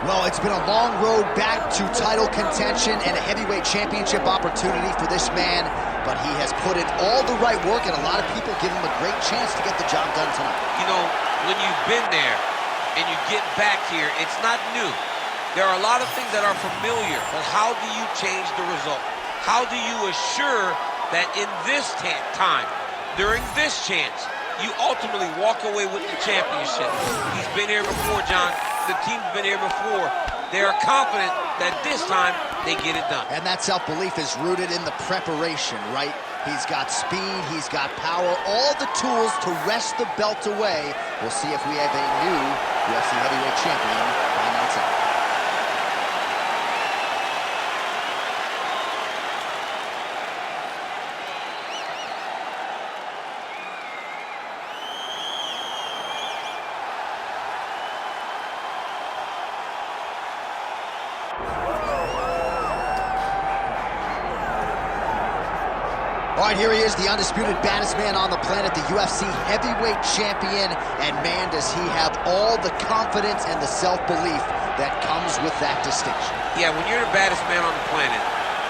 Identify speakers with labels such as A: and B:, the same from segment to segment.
A: Well, it's been a long road back to title contention and a heavyweight championship opportunity for this man, but he has put in all the right work, and a lot of people give him a great chance to get the job done tonight.
B: You know, when you've been there and you get back here, it's not new. There are a lot of things that are familiar, but how do you change the result? How do you assure that in this time, during this chance, you ultimately walk away with the championship? He's been here before, John. The team's been here before. They are confident that this time they get it done.
A: And that self-belief is rooted in the preparation, right? He's got speed, he's got power, all the tools to wrest the belt away. We'll see if we have a new UFC heavyweight champion by night's end. All right, here he is, the undisputed baddest man on the planet, the UFC heavyweight champion. And man, does he have all the confidence and the self-belief that comes with that distinction.
B: Yeah, when you're the baddest man on the planet,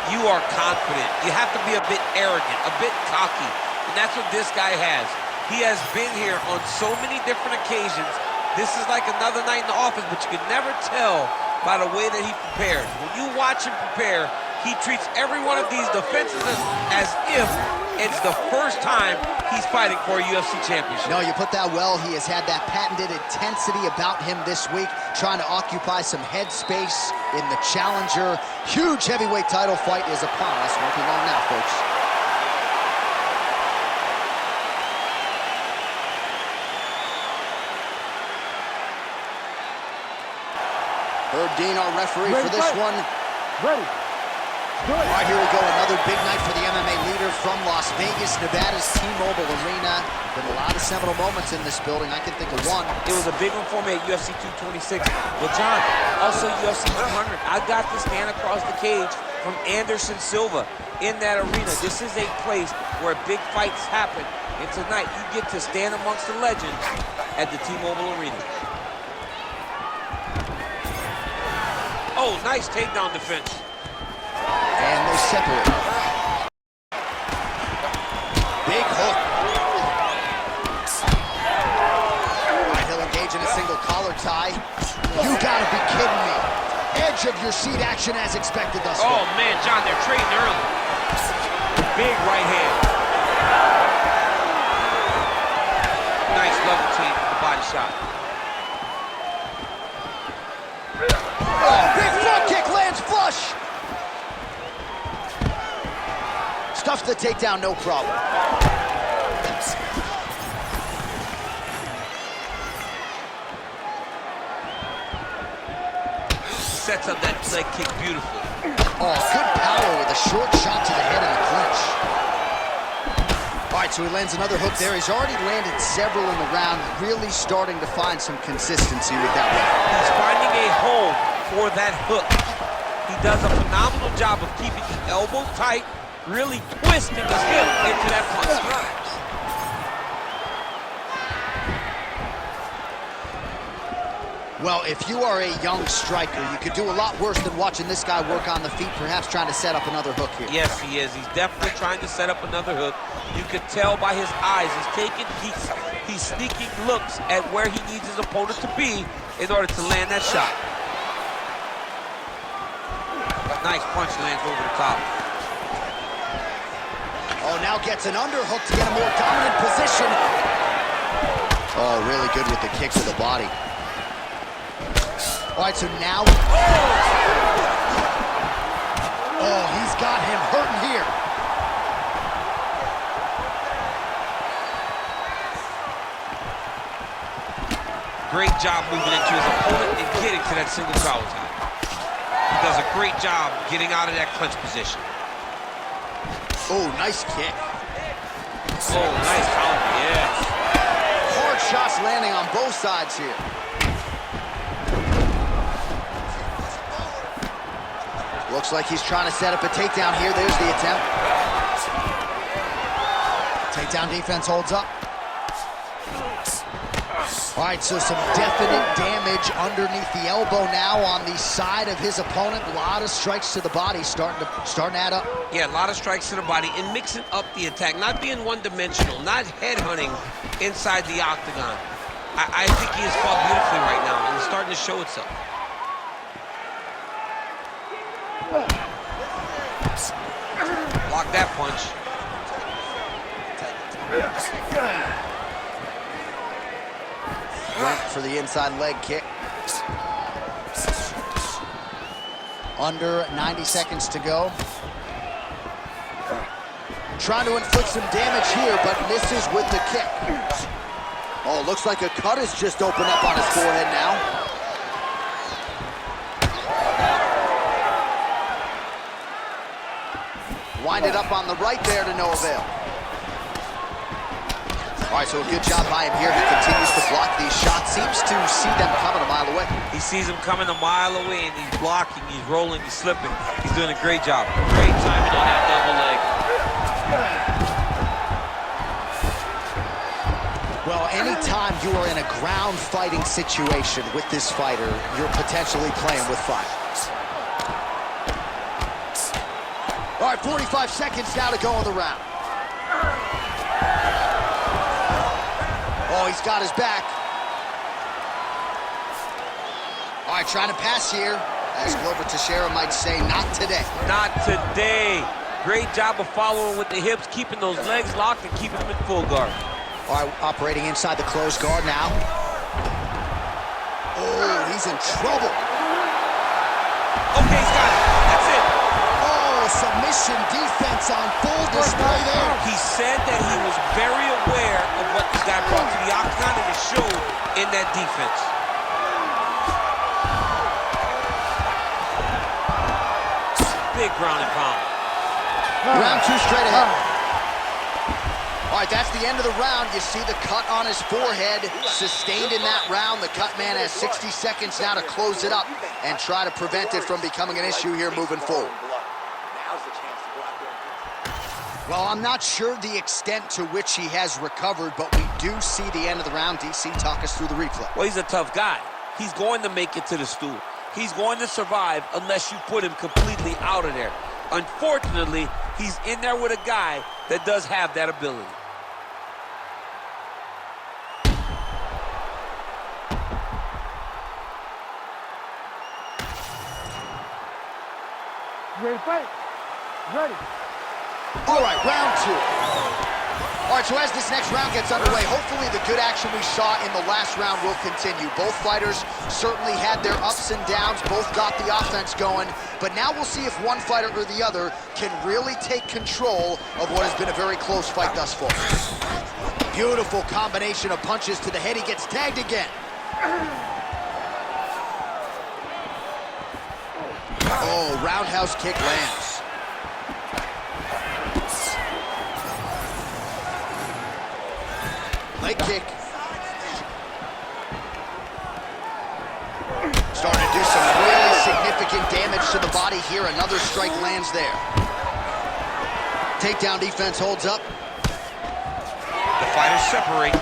B: you are confident. You have to be a bit arrogant, a bit cocky. And that's what this guy has. He has been here on so many different occasions. This is like another night in the office, but you could never tell by the way that he prepared. When you watch him prepare, he treats every one of these defenses as if it's the first time he's fighting for a UFC championship.
A: No, you put that well. He has had that patented intensity about him this week, trying to occupy some head space in the challenger. Huge heavyweight title fight is upon us. Won't be long now, folks. Herb Dean, our referee for this one.
C: Ready.
A: All right, here we go. Another big night for the MMA leader from Las Vegas, Nevada's T-Mobile Arena. Been a lot of seminal moments in this building. I can think of one.
B: It was a big one for me at UFC 226. But John, also UFC 100. I got to stand across the cage from Anderson Silva in that arena. This is a place where big fights happen. And tonight, you get to stand amongst the legends at the T-Mobile Arena. Oh, nice takedown defense.
A: And they separate. Big hook. All right, he'll engage in a single collar tie. You gotta be kidding me. Edge of your seat action as expected thus far.
B: Oh, man, John, they're trading early. Big right hand. Nice level team, the body shot.
A: Oh, big front kick lands flush. Stuffs the takedown, no problem.
B: Sets up that leg kick beautifully.
A: Oh, good power with a short shot to the head and a clinch. All right, so he lands another hook there. He's already landed several in the round, really starting to find some consistency with that one.
B: He's finding a hole for that hook. He does a phenomenal job of keeping the elbow tight, really twisting his hip into that punch.
A: Well, if you are a young striker, you could do a lot worse than watching this guy work on the feet, perhaps trying to set up another hook here.
B: Yes, he is. He's definitely trying to set up another hook. You can tell by his eyes. He's sneaking looks at where he needs his opponent to be in order to land that shot. Nice punch lands over the top.
A: Oh, now gets an underhook to get a more dominant position. Oh, really good with the kick to the body. All right, so now... Oh, he's got him hurting here.
B: Great job moving into his opponent and getting to that single collar tie. He does a great job getting out of that clinch position.
A: Oh, nice kick.
B: Oh, nice counter, yes.
A: Hard shots landing on both sides here. Looks like he's trying to set up a takedown here. There's the attempt. Takedown defense holds up. All right, so some definite damage underneath the elbow now on the side of his opponent. A lot of strikes to the body starting to add up.
B: Yeah, a lot of strikes to the body and mixing up the attack, not being one-dimensional, not headhunting inside the octagon. I think he has fought beautifully right now, and it's starting to show itself. Block that punch.
A: Went for the inside leg kick. Under 90 seconds to go. Trying to inflict some damage here, but misses with the kick. Oh, looks like a cut has just opened up on his forehead now. Winded up on the right there to no avail. All right, so a good job by him here. He continues to block these shots. Seems to see them coming a mile away.
B: He sees them coming a mile away, and he's blocking, he's rolling, he's slipping. He's doing a great job. Great timing on that double leg.
A: Well, anytime you are in a ground fighting situation with this fighter, you're potentially playing with fire. All right, 45 seconds now to go in the round. Oh, he's got his back. All right, trying to pass here. As Glover Teixeira might say, not today.
B: Not today. Great job of following with the hips, keeping those legs locked and keeping them in full guard.
A: All right, operating inside the closed guard now. Oh, he's in trouble.
B: Okay, he's got it. That's it.
A: Oh, submission defense on full display there.
B: He said that he was very aware of what this guy brought to the octagon, and it showed in that defense. Big ground and pound.
A: Round two straight ahead. All right, that's the end of the round. You see the cut on his forehead, sustained in that round. The cut man has 60 seconds now to close it up and try to prevent it from becoming an issue here moving forward. Well, I'm not sure the extent to which he has recovered, but we do see the end of the round. DC, talk us through the replay.
B: Well, he's a tough guy. He's going to make it to the stool. He's going to survive unless you put him completely out of there. Unfortunately, he's in there with a guy that does have that ability.
C: Ready to fight? Ready.
A: All right, round two. All right, so as this next round gets underway, hopefully the good action we saw in the last round will continue. Both fighters certainly had their ups and downs, both got the offense going, but now we'll see if one fighter or the other can really take control of what has been a very close fight thus far. Beautiful combination of punches to the head. He gets tagged again. Oh, roundhouse kick lands. Leg kick. Starting to do some really significant damage to the body here. Another strike lands there. Takedown defense holds up.
B: The fighters separate.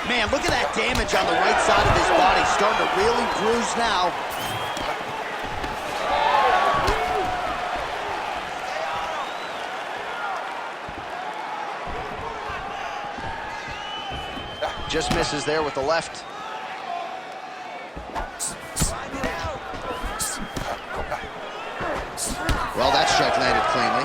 A: Man, look at that damage on the right side of his body. Starting to really bruise now. Just misses there with the left. Well, that strike landed cleanly.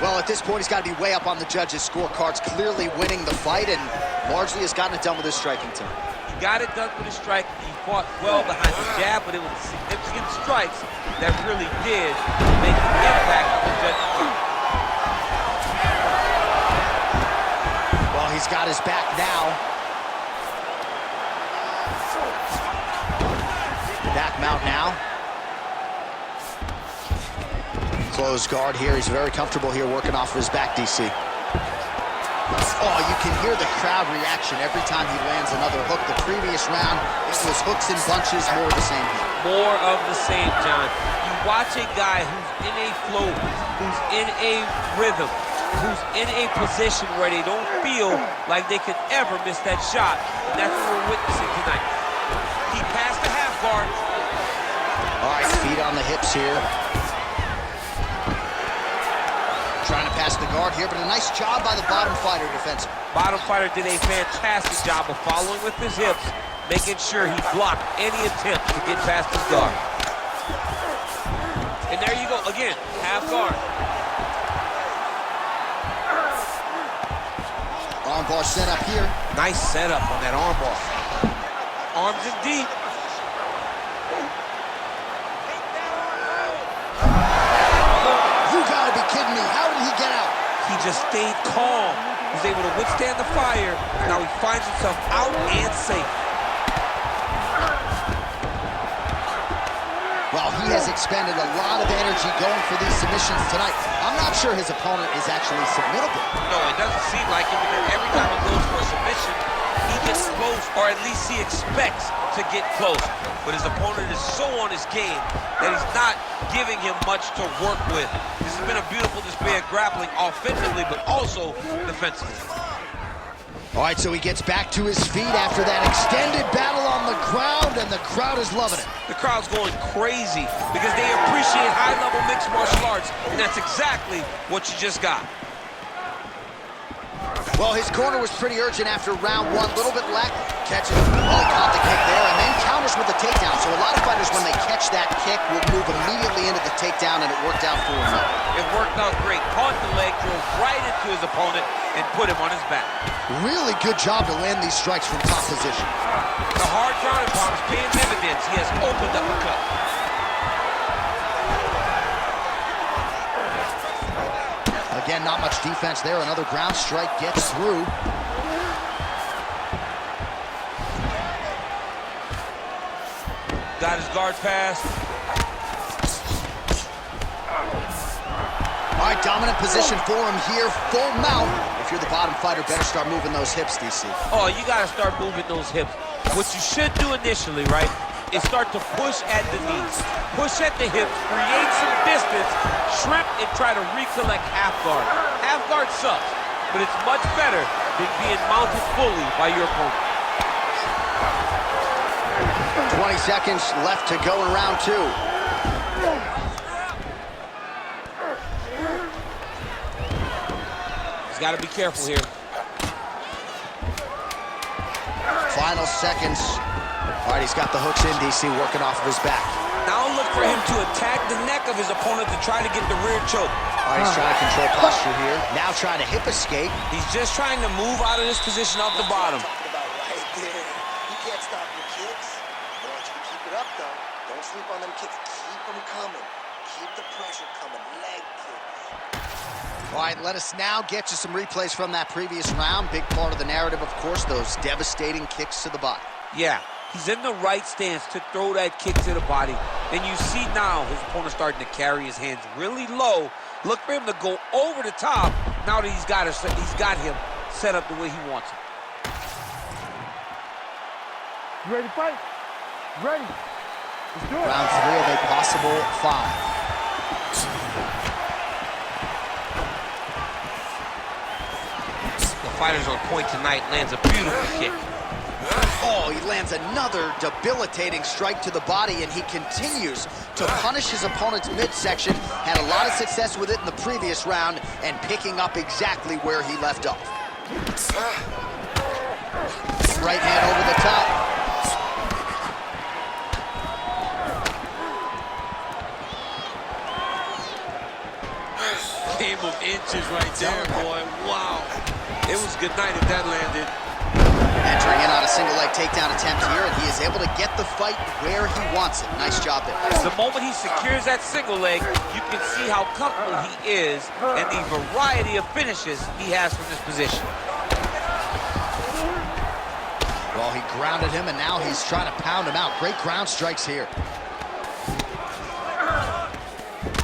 A: Well, at this point, he's got to be way up on the judges' scorecards, clearly winning the fight, and largely has gotten it done with his striking team.
B: He got it done with his strike. He fought well behind the jab, but it was significant strikes that really did make an impact on the judges' team.
A: Well, he's got his back now. Back mount now. Closed guard here. He's very comfortable here working off of his back, DC. Oh, you can hear the crowd reaction every time he lands another hook. The previous round, it was hooks and bunches, more of the same here.
B: More of the same, John. You watch a guy who's in a flow, who's in a rhythm, who's in a position where they don't feel like they could ever miss that shot. And that's what we're witnessing tonight. He passed the half guard.
A: All right, feet on the hips here. Trying to pass the guard here, but a nice job by the bottom fighter defensive.
B: Bottom fighter did a fantastic job of following with his hips, making sure he blocked any attempt to get past his guard. And there you go, again, half guard.
A: Armbar set up here.
B: Nice setup on that armbar. Arms in deep.
A: You gotta be kidding me. How did he get out?
B: He just stayed calm. Was able to withstand the fire. Now he finds himself out and safe.
A: Well, he has expended a lot of energy going for these submissions tonight. I'm not sure his opponent is actually submittable.
B: No, it doesn't seem like it, because every time he goes for a submission, he gets close, or at least he expects to get close. But his opponent is so on his game that he's not giving him much to work with. This has been a beautiful display of grappling offensively, but also defensively.
A: All right, so he gets back to his feet after that extended battle on the ground, and the crowd is loving it.
B: The crowd's going crazy because they appreciate high-level mixed martial arts, and that's exactly what you just got.
A: Well, his corner was pretty urgent after round one, a little bit lack. Catches, really caught the kick there, and then counters with the takedown. So a lot of fighters, when they catch that kick, will move immediately into the takedown, and it worked out for him.
B: It worked out great. Caught the leg, drove right into his opponent, and put him on his back.
A: Really good job to land these strikes from top position.
B: The hard ground and pound is paying dividends. He has opened up the cut.
A: Again, not much defense there. Another ground strike gets through.
B: Got his guard pass.
A: All right, dominant position for him here. Full mount. If you're the bottom fighter, better start moving those hips, DC.
B: Oh, you got to start moving those hips. What you should do initially, right, is start to push at the knees. Push at the hips, create some distance, shrimp, and try to recollect half guard. Half guard sucks, but it's much better than being mounted fully by your opponent.
A: 20 seconds left to go in round two.
B: He's got to be careful here.
A: Final seconds. All right, he's got the hooks in, DC, working off of his back.
B: Now look for him to attack the neck of his opponent to try to get the rear choke.
A: All right, he's trying to control posture here. Now trying to hip escape.
B: He's just trying to move out of this position off the bottom.
D: Right there. You can't stop your kicks. I want you to keep it up, though. Don't sleep on them kicks. Keep them coming. Keep the pressure coming. Leg kicks.
A: All right, let us now get you some replays from that previous round. Big part of the narrative, of course, those devastating kicks to the body.
B: Yeah, he's in the right stance to throw that kick to the body. And you see now his opponent starting to carry his hands really low. Look for him to go over the top now that he's got him set up the way he wants him.
C: You ready to fight? Ready. Let's do it.
A: Round three of a possible 5.
B: The fighters on point tonight lands a beautiful kick.
A: Oh, he lands another debilitating strike to the body, and he continues to punish his opponent's midsection. Had a lot of success with it in the previous round, and picking up exactly where he left off. Right hand over the top.
B: Game of inches right there, boy. Wow. It was good night if that landed.
A: Entering in on a single leg takedown attempt here, and he is able to get the fight where he wants it. Nice job there.
B: The moment he secures that single leg, you can see how comfortable he is and the variety of finishes he has from this position.
A: Well, he grounded him, and now he's trying to pound him out. Great ground strikes here.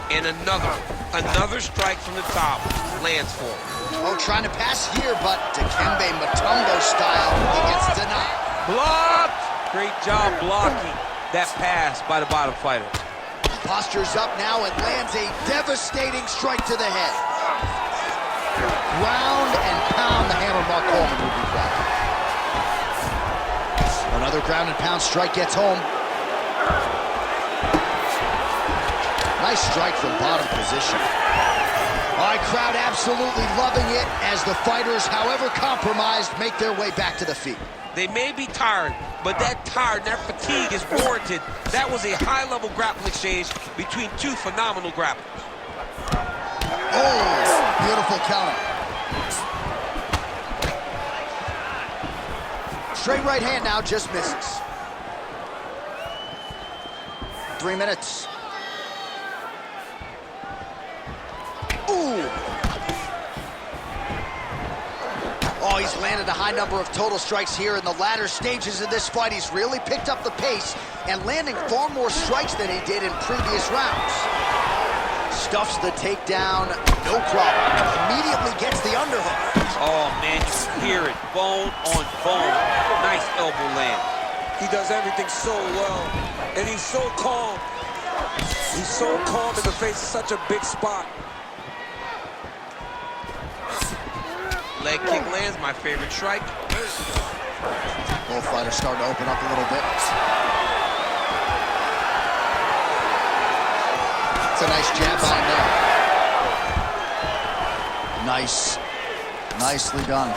B: And another strike from the top lands for him.
A: Oh, trying to pass here, but Dikembe Mutombo style, he gets denied.
B: Blocked! Great job blocking that pass by the bottom fighter.
A: Postures up now and lands a devastating strike to the head. ground and pound. The hammer Mark Coleman would be proud. Another ground and pound strike gets home. Nice strike from bottom position. All right, crowd absolutely loving it as the fighters, however compromised, make their way back to the feet.
B: They may be tired, but that fatigue is warranted. That was a high-level grappling exchange between two phenomenal grapplers.
A: Oh, beautiful counter. Straight right hand now, just misses. 3 minutes. Ooh. Oh, he's landed a high number of total strikes here in the latter stages of this fight. He's really picked up the pace and landing far more strikes than he did in previous rounds. Stuffs the takedown, no problem. Immediately gets the underhook.
B: Oh, man, you can hear it. Bone on bone. Nice elbow land.
E: He does everything so well, and he's so calm. He's so calm in the face of such a big spot.
B: Leg kick lands, my favorite strike.
A: Both fighters starting to open up a little bit. It's a nice jab by him there. Nice. Nicely done.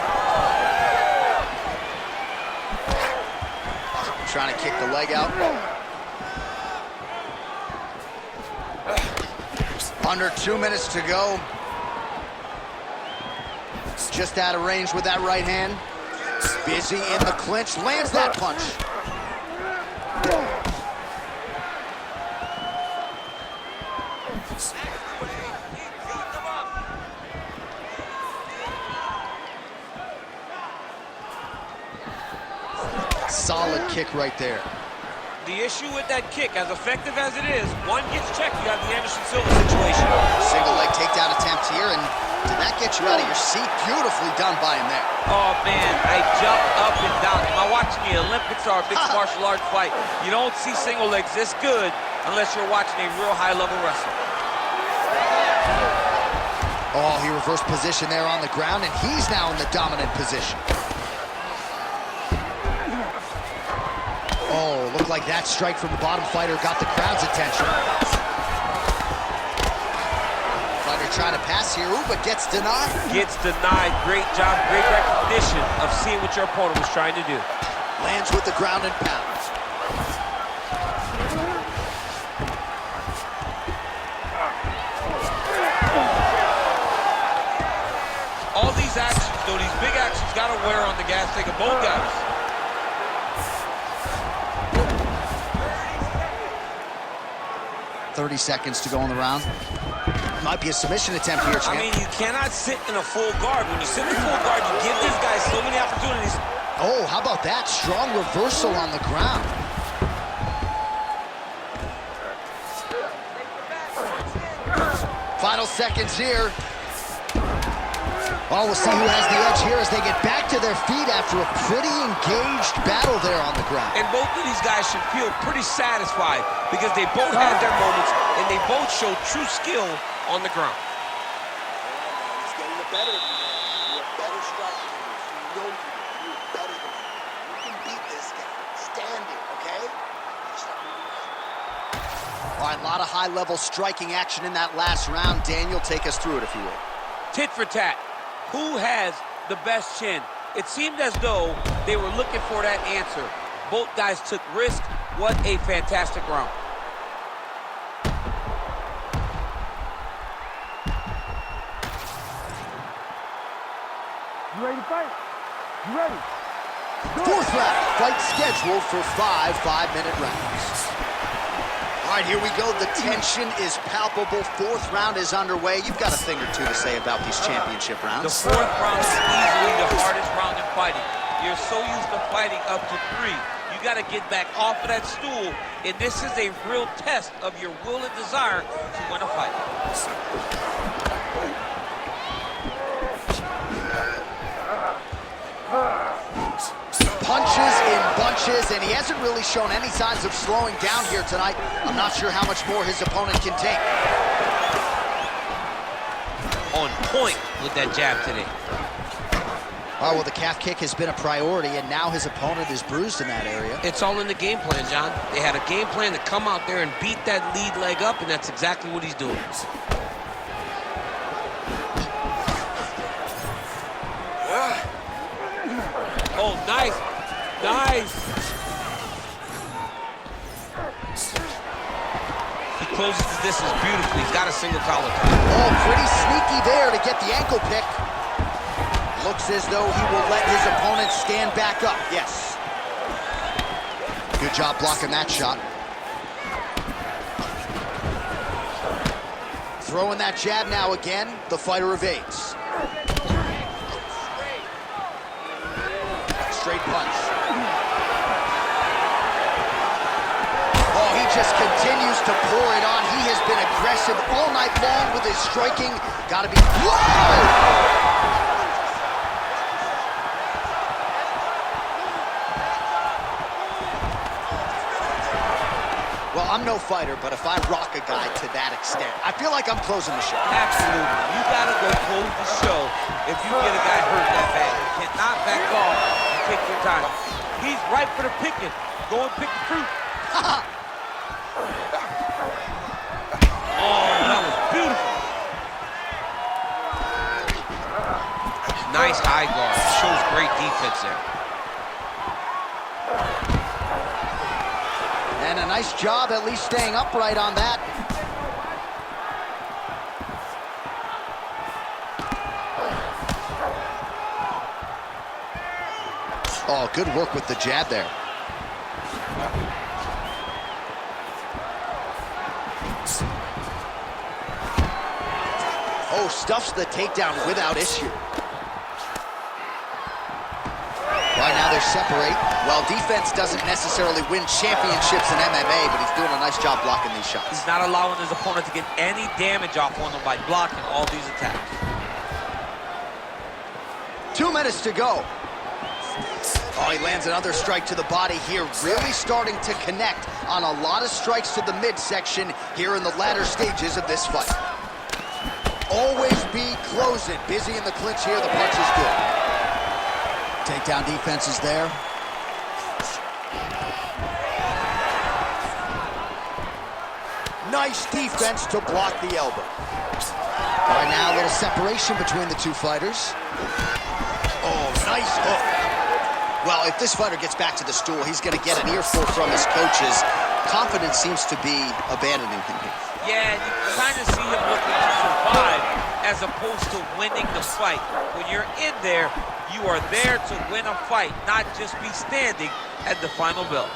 A: Trying to kick the leg out. Under 2 minutes to go. Just out of range with that right hand. Busy in the clinch, lands that punch. Solid kick right there.
B: The issue with that kick, as effective as it is, one gets checked, you have the Anderson Silva situation.
A: Single leg takedown attempt here, and did that get you out of your seat? Beautifully done by him there.
B: Oh, man, I jumped up and down. Am I watching the Olympics or a mixed martial arts fight? You don't see single legs this good unless you're watching a real high-level wrestler.
A: Oh, he reversed position there on the ground, and he's now in the dominant position. Oh, looked like that strike from the bottom fighter got the crowd's attention. Fighter trying to pass here, ooh, but gets denied.
B: Gets denied. Great job, great recognition of seeing what your opponent was trying to do.
A: Lands with the ground and pound.
B: All these actions, though, these big actions, got to wear on the gas tank of both guys.
A: .30 seconds to go in the round. Might be a submission attempt here, champ.
B: I mean, you cannot sit in a full guard. When you sit in a full guard, you give these guys so many opportunities.
A: Oh, how about that? Strong reversal on the ground. Final seconds here. Oh, we'll see who has the edge here as they get back to their feet after a pretty engaged battle there on the ground.
B: And both of these guys should feel pretty satisfied because they both had their moments and they both showed true skill on the ground.
D: He's getting the better of you, man. You're a better striker than this. You know you are. You're better than him. You can beat this guy. Stand it, okay? Just stop moving around.
A: All right, a lot of high-level striking action in that last round. Daniel, take us through it, if you will.
B: Tit for tat. Who has the best chin? It seemed as though they were looking for that answer. Both guys took risk. What a fantastic round.
C: You ready to fight? You ready?
A: Fourth round, fight scheduled for 5 5-minute rounds. All right, here we go. The tension is palpable. Fourth round is underway. You've got a thing or two to say about these championship rounds.
B: The fourth round is easily the hardest round in fighting. You're so used to fighting up to 3. You got to get back off of that stool, and this is a real test of your will and desire to win a fight.
A: Punches in bunches, and he hasn't really shown any signs of slowing down here tonight. I'm not sure how much more his opponent can take.
B: on point with that jab today.
A: All right, well, the calf kick has been a priority, and now his opponent is bruised in that area.
B: It's all in the game plan, John. They had a game plan to come out there and beat that lead leg up, and that's exactly what he's doing. Oh, nice. Nice. He closes the distance beautifully. He's got a single collar tie.
A: Oh, pretty sneaky there to get the ankle pick. Looks as though he will let his opponent stand back up. Yes. Good job blocking that shot. Throwing that jab now again. The fighter evades. Straight punch. Oh, he just continues to pour it on. He has been aggressive all night long with his striking. Gotta be... Whoa! Well, I'm no fighter, but if I rock a guy to that extent, I feel like I'm closing the show.
B: Absolutely. You gotta go close the show if you get a guy hurt that bad. You cannot back off and take your time. He's ripe for the picking. Go and pick the fruit. Oh, that was beautiful. Nice high guard. Shows great defense there.
A: And a nice job at least staying upright on that. Oh, good work with the jab there. Oh, stuffs the takedown without issue. Right now they separate. Well, defense doesn't necessarily win championships in MMA, but he's doing a nice job blocking these shots.
B: He's not allowing his opponent to get any damage off on him by blocking all these attacks.
A: 2 minutes to go. Oh, he lands another strike to the body here, really starting to connect on a lot of strikes to the midsection here in the latter stages of this fight. Always be closing. Busy in the clinch here, the punch is good. Takedown defense is there. Nice defense to block the elbow. Right now, a little separation between the two fighters. Oh, nice hook. Well, if this fighter gets back to the stool, he's going to get an earful from his coaches. Confidence seems to be abandoning him here.
B: Yeah, and you kind of see him looking to survive as opposed to winning the fight. When you're in there, you are there to win a fight, not just be standing at the final bell.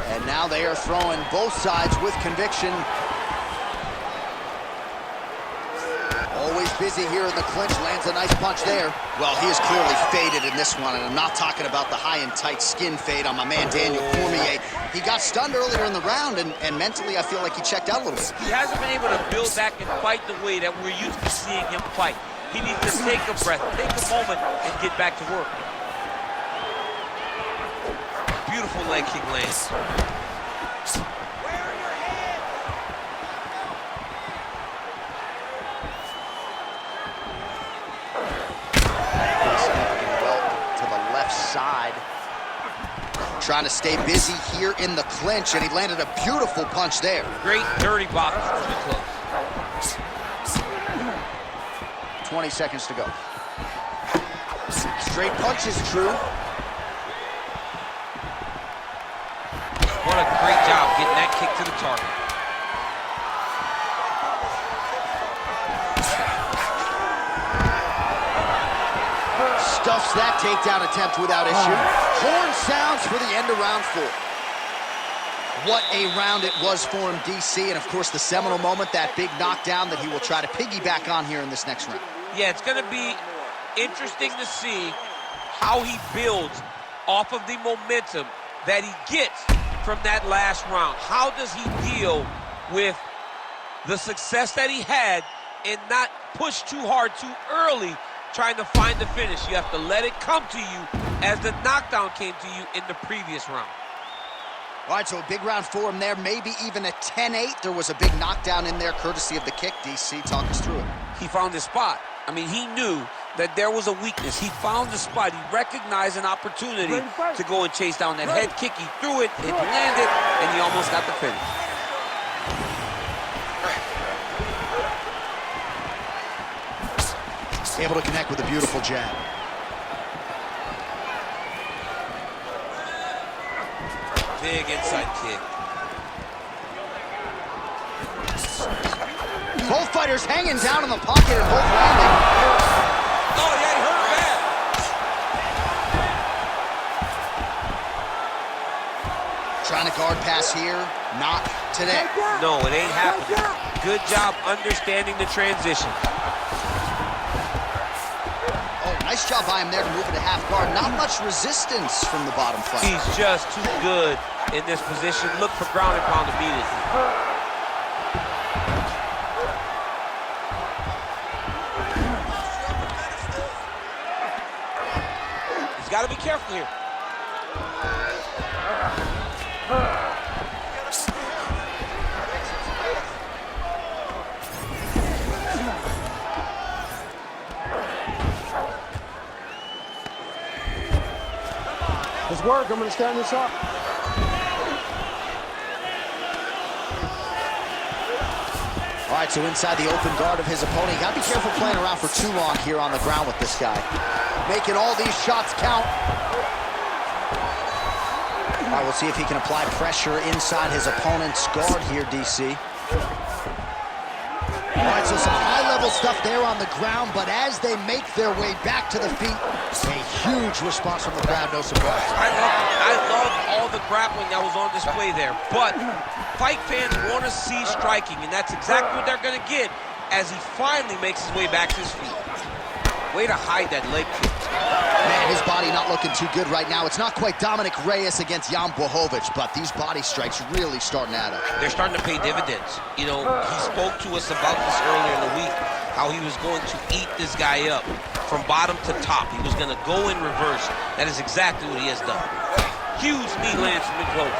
A: And now they are throwing both sides with conviction. Always busy here in the clinch, lands a nice punch there. Well, he is clearly faded in this one, and I'm not talking about the high and tight skin fade on my man Daniel Cormier. He got stunned earlier in the round, and mentally I feel like he checked out a little bit.
B: He hasn't been able to build back and fight the way that we're used to seeing him fight. He needs to take a breath, take a moment, and get back to work. Beautiful leg kick lands.
A: Side. Trying to stay busy here in the clinch, and he landed a beautiful punch there.
B: Great dirty box from the close.
A: 20 seconds to go. Straight punch is true.
B: What a great job getting that kick to the target.
A: Stuffs that takedown attempt without issue. Horn sounds for the end of round 4. What a round it was for him, DC, and of course the seminal moment, that big knockdown that he will try to piggyback on here in this next round.
B: Yeah, it's going to be interesting to see how he builds off of the momentum that he gets from that last round. How does he deal with the success that he had and not push too hard too early trying to find the finish? You have to let it come to you as the knockdown came to you in the previous round.
A: All right, so a big round for him there, maybe even a 10-8. There was a big knockdown in there, courtesy of the kick. DC, talk us through it.
B: He found his spot. I mean, he knew that there was a weakness. He found the spot. He recognized an opportunity to go and chase down that head kick. He threw it, it landed, and he almost got the finish.
A: Able to connect with a beautiful jab.
B: Big inside kick.
A: Both fighters hanging down in the pocket and both landing.
B: Oh, yeah, he hurt bad.
A: Trying to guard pass here. Not today.
B: No, it ain't happening. Good job understanding the transition.
A: Oh, nice job by him there to move it to half guard. Not much resistance from the bottom fighter.
B: He's just too good in this position. Look for ground and pound immediately. He's got to be careful here.
C: Let's work. I'm going to stand this up.
A: All right, so inside the open guard of his opponent. You got to be careful playing around for too long here on the ground with this guy. Making all these shots count. All right, we'll see if he can apply pressure inside his opponent's guard here, DC. All right, so some high-level stuff there on the ground, but as they make their way back to the feet, a huge response from the crowd, no surprise.
B: I love all the grappling that was on display there, but fight fans want to see striking, and that's exactly what they're going to get as he finally makes his way back to his feet. Way to hide that leg kick.
A: Man, his body not looking too good right now. It's not quite Dominic Reyes against Jan Blachowicz, but these body strikes really starting to add up.
B: They're starting to pay dividends. You know, he spoke to us about this earlier in the week, how he was going to eat this guy up from bottom to top. He was going to go in reverse. That is exactly what he has done. Huge knee lands from mid-close.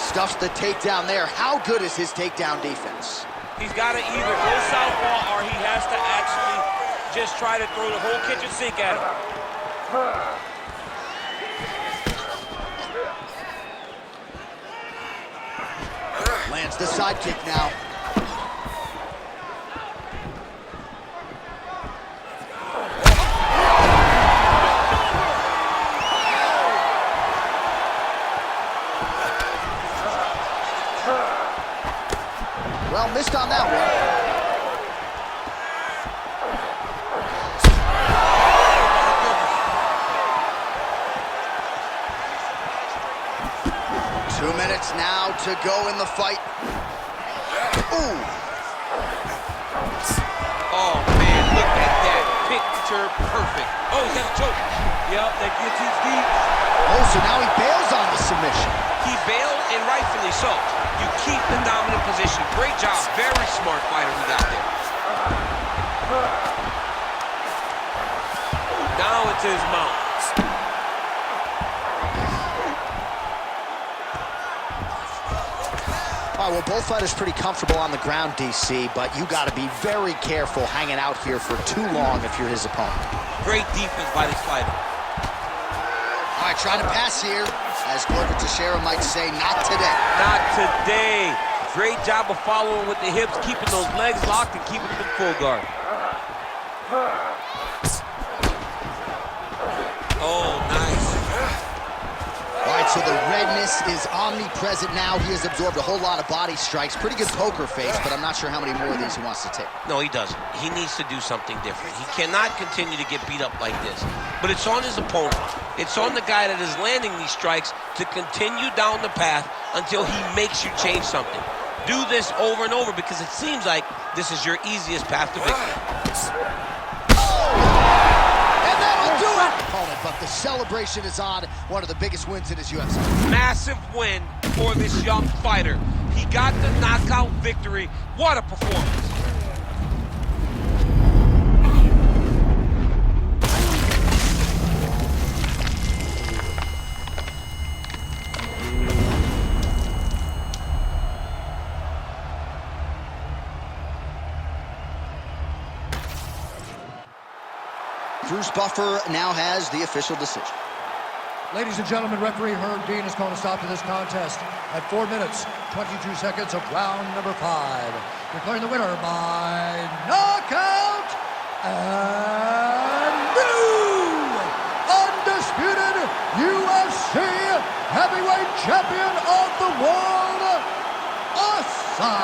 A: Stuffs the takedown there. How good is his takedown defense?
F: He's got to either go southpaw or he has to actually just try to throw the whole kitchen sink at him.
A: Lands the side kick now. Well, missed on that one. 2 minutes now to go in the fight. Ooh.
B: Oh, man, look at that. Picture perfect. Oh, he's got a choke.
F: Yep, that guillotine's deep.
A: Oh, so now he bails on the submission.
B: He bailed, and rightfully so. You keep the dominant position. Great job. Very smart fighter we got there.
F: Now it's his mount.
A: All right, well, both fighters pretty comfortable on the ground, DC, but you got to be very careful hanging out here for too long if you're his opponent.
B: Great defense by this fighter.
A: All right, trying to pass here. As Glover Teixeira might say, not today.
B: Not today. Great job of following with the hips, keeping those legs locked and keeping them in full guard. Oh, nice.
A: All right, so the redness is omnipresent now. He has absorbed a whole lot of body strikes. Pretty good poker face, but I'm not sure how many more of these he wants to take.
B: No, he doesn't. He needs to do something different. He cannot continue to get beat up like this. But it's on his opponent. It's on the guy that is landing these strikes to continue down the path until he makes you change something. Do this over and over because it seems like this is your easiest path to victory.
A: And that'll do it! Opponent, but the celebration is on. One of the biggest wins in his UFC.
B: Massive win for this young fighter. He got the knockout victory. What a performance.
A: Bruce Buffer now has the official decision.
G: Ladies and gentlemen, referee Herb Dean is calling a stop to this contest at 4 minutes, 22 seconds of round number 5. Declaring the winner by knockout and new undisputed UFC heavyweight champion of the world, Assassination